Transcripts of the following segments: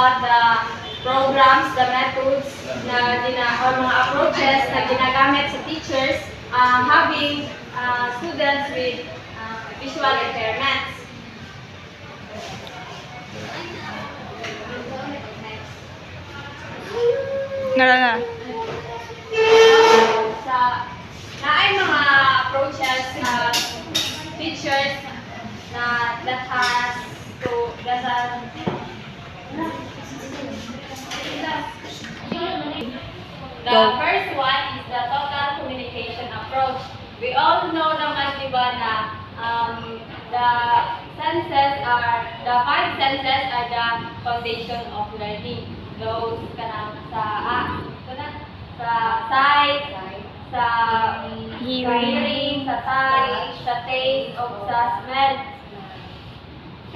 about the programs, the methods, or mga approaches na ginagamit sa teachers having students with visual impairments. Na. Naay mga approaches teachers that has to the first one is the total communication approach. We all know naman, di ba, na the five senses are the foundation of learning. Those sa sight, sa hearing, sa touch, sa taste, o sa smell.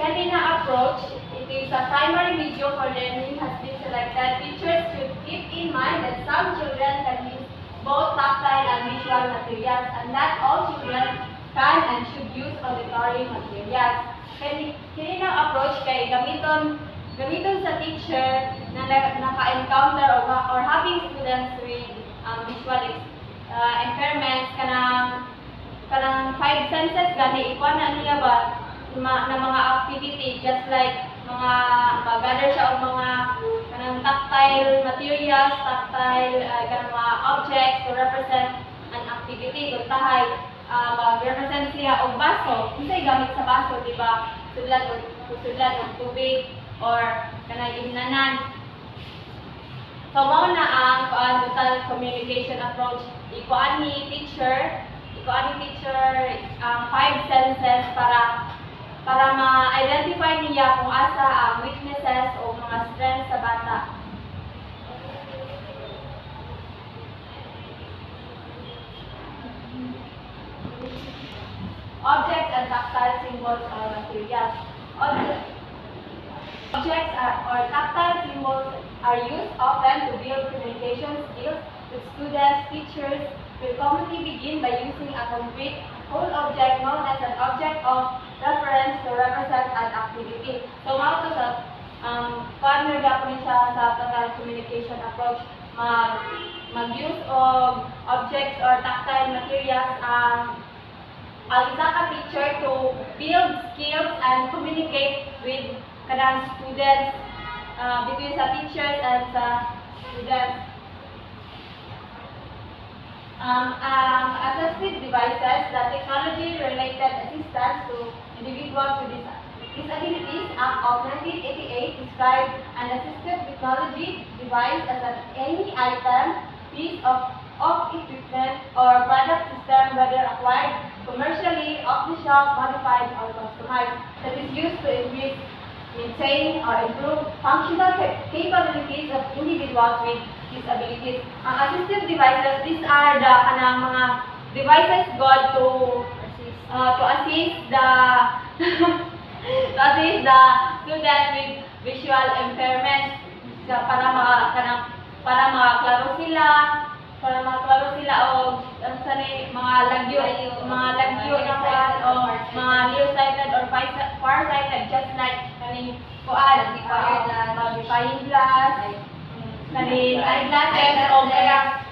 Kanina approach, it is a primary medium for learning has been selected. Teachers should keep in mind that some children can use both tactile and visual materials, and that all children can and should use auditory materials. Kanina approach kay gamiton sa teacher na naka-encounter or having students with visual impairments kanang five senses gani ikuan na niya ba na mga activity just like mga mag-gather siya og mga kanang tactile materials, tactile kanang mga objects to represent an activity kuntahay mag-represent siya og baso. Unsay gamit sa baso, di ba? Sudlan og tubig or kanang imnanan. So, mao na ang total communication approach. Ikuan ni teacher ang five senses para ma-identify niya kung asa ang weaknesses o mga strengths sa bata. Objects and tactile symbols or materials. Objects or tactile symbols are used often to build communication skills with students. Teachers will commonly begin by using a concrete whole object known as an object of reference to represent an activity. So, mao to sa partner gapon siya sa total communication approach. Mag-use of objects or tactile materials ang isa ka teacher to build skills and communicate with kanang students between sa teachers and sa students. Assistive devices, the technology-related assistance to individuals with disabilities. Act of 1988 described an assistive technology device as any item, piece of equipment, or product system, whether acquired commercially, off-the-shelf, modified, or customized, that is used to increase, maintain, or improve functional capabilities of individuals with disabilities. Ang assistive devices, these are the mga devices got to assist the students with visual impairment para makaklaro sila o mga lagyo o mga nearsighted or farsighted, just like kaning magnifying glass, kaning eyeglasses o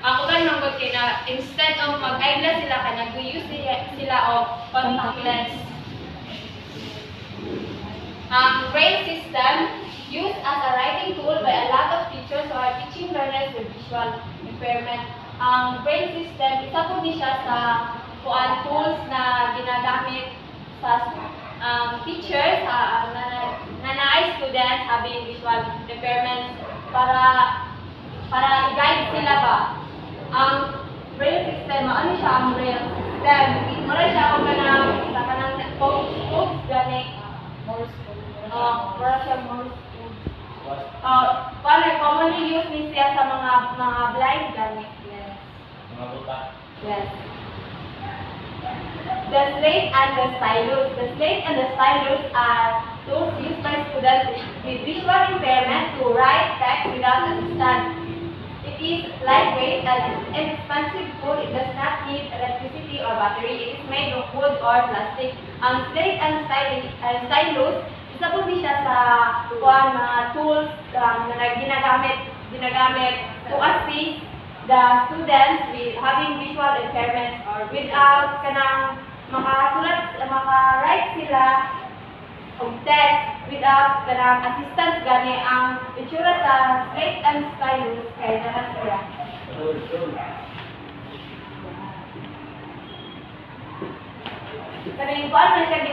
ako ganun ko kina instead of mag-eyeglass sila nag-use sila o contact lens. Braille system used as a writing tool by a lot of teachers who are teaching learners with visual impairment. Ang braille system, isa po din siya sa tools na ginagamit sa teachers, na naay students having visual impairments para i-guide sila ba. Ang braille system, ano siya ang braille system? Mura siya kung kanang codes gani. Mura siya Morse code. Commonly used ni siya sa mga blind gani. Yes. The slate and the stylus. The slate and the stylus are tools used by students with visual impairment to write text without assistance. It is lightweight and inexpensive tool. It does not need electricity or battery. It is made of wood or plastic. Slate and stylus is isa po siya sa kuan mga tools na ginagamit to assist the students with having visual impairments without kanang maka-write sila og text without kanang assistance gani ang itsura sa slate and stylus kay nara sila. Kaning kuan na siya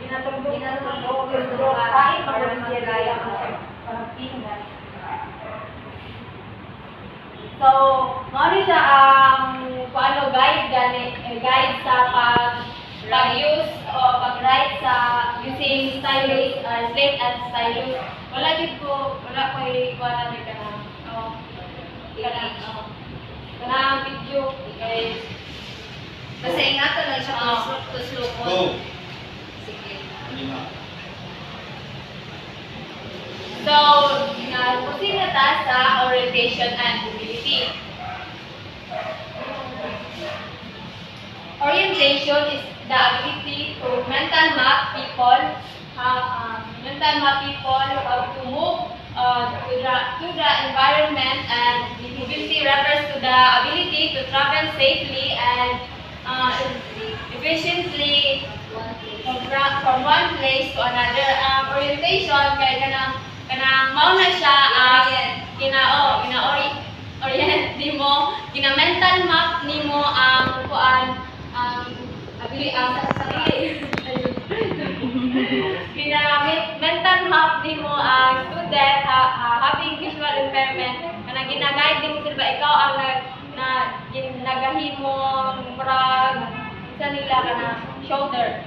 ginatugtog kahit pag-siya gaya ang pinggan. So, mao ni siya ang paano guide sa pag-use o pag-write sa using stylus, slate and stylus. Wala ko i-kuha na kanang video guys. Kasi ingatan lang siya to slow mo. Go. Sige. So, proceed na tayo sa orientation and mobility. Orientation is the ability to mental map people how to move to the environment, and mobility refers to the ability to travel safely and efficiently from one place to another. Orientation kay kanang mao na siya orient nimo, mental map nimo ang kuan ability sa sarili. Mental map nimo ang student having visual impairment kanang gina-guide nimo sila ikaw ang nagahimo murag isa nila kanang shoulder.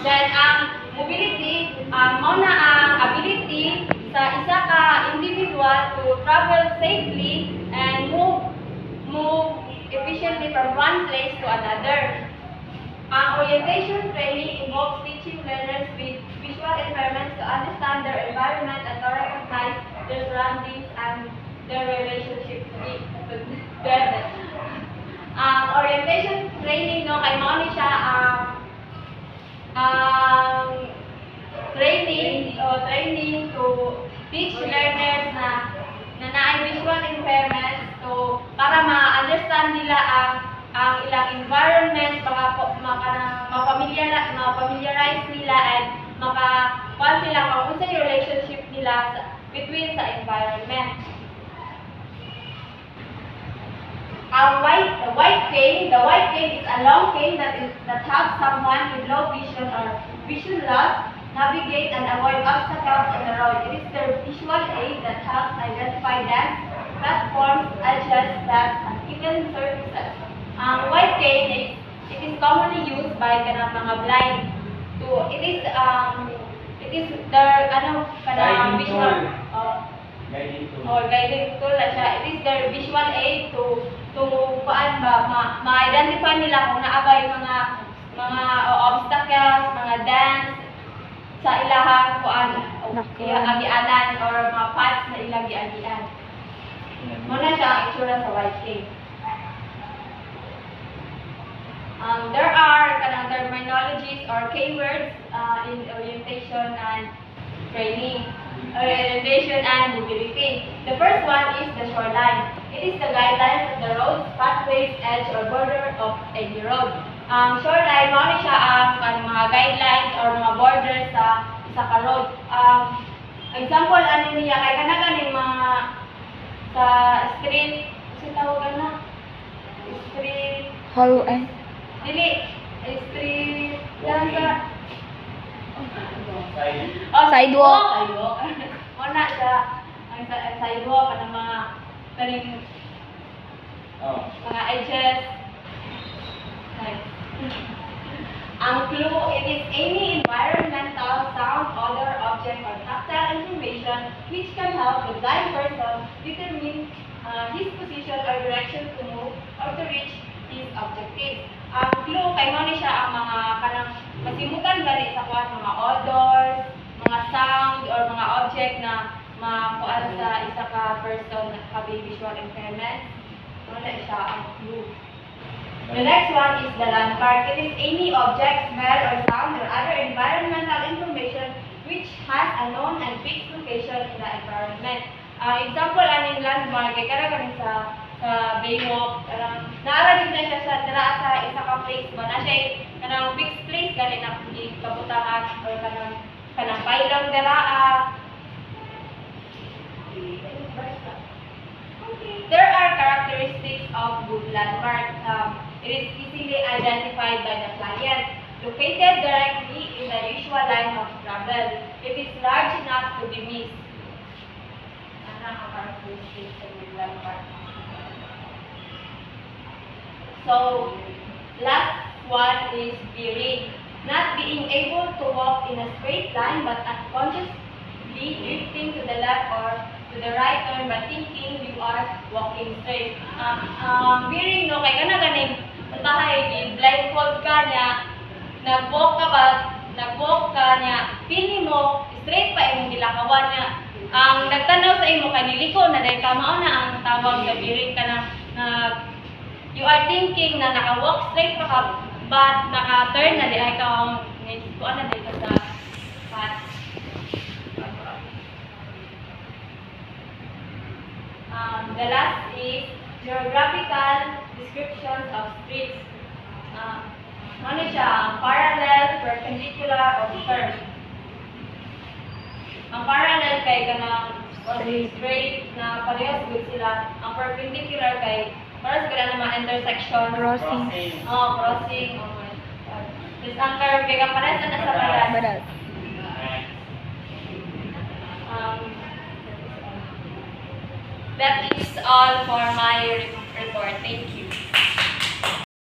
Then ang mobility mao na ang ability sa isa ka individual to travel safely and move efficiently from one place to another. Ang orientation training involves teaching learners with visual impairments to understand their environment and to recognize their surroundings and their relationship with them. Ang orientation training no kay mao ni siya training to teach learners na naay visual impairments to para ma-understand nila ang ilang environment, ma-familiarize nila and makakuha sila kung unsa yung relationship nila between sa environment. The white cane is a long cane that helps someone with low vision or vision loss navigate and avoid obstacles on the road. It is their visual aid that helps identify dams, platforms, edges, steps, and even surfaces. White cane is commonly used by mga blind. It is their visual guiding tool na siya. It is their visual aid to ma-identify nila kung naabay mga obstacles, mga dams sa ilahang agianan or mga paths na ilang giagian. Muna siya ang itsura sa white cane. There are terminologies or keywords in orientation and training, orientation and mobility. The first one is the shoreline. It is the guidelines of the roads, pathways, edge, or border of any road. Shoreline, mao ni siya ang mga guidelines or mga borders sa isa ka road. Example, ano niya, kay kanaganing mga sa street, kasi tawagan na? Street... Hallway. Dili, street... Yan sa... Sidewalk. Muna siya, ang sidewalk, ang mga mga edges. Ang clue, it is any environmental, sound, odor, object, or tactile information which can help the blind person determine his position or direction to move or to reach his objective. Ang clue, kay mo ni siya ang mga kanang masimukan gani sa kuan mga odors, mga sound, or mga object na makuan sa isa ka person na visual impairment. Wala siya ang clue. The next one is the landmark. It is any object, smell, or sound, or other environmental information which has a known and fixed location in the environment. Example aning landmark kay kada kani sa Baywalk, karang naara din na siya sa dira sa isa ka place ba na siya kanang fixed place gani na kabutangan or kanang pylon dira. There are characteristics of good landmark. It is easily identified by the client. Located directly in the usual line of travel. It is large enough to be missed. Ano ang characteristics of good landmark? So, last one is bearing. Not being able to walk in a straight line but unconsciously drifting to the left or to the right turn but thinking you are walking straight. Bearing no, kay kana ganing tahay blindfold ka niya, nag-walk ka niya, feeling mo straight pa imong gilakawan niya. Ang nagtanaw sa imo kaniliko na dahil kamao na ang tawag sa bearing ka na you are thinking na naka-walk straight pa ka but naka-turn na di ay ka ang kuan na dito sa path. The last is geographical descriptions of streets. Ano siya? Parallel, perpendicular, or curve. Ang parallel kay kanang straight na parehas good sila. Ang perpendicular kay parehas sila na mga intersection. Crossing. Crossing. Tapos ang curve kay parehas na sa parehas. Barat. That is all for my report. Thank you.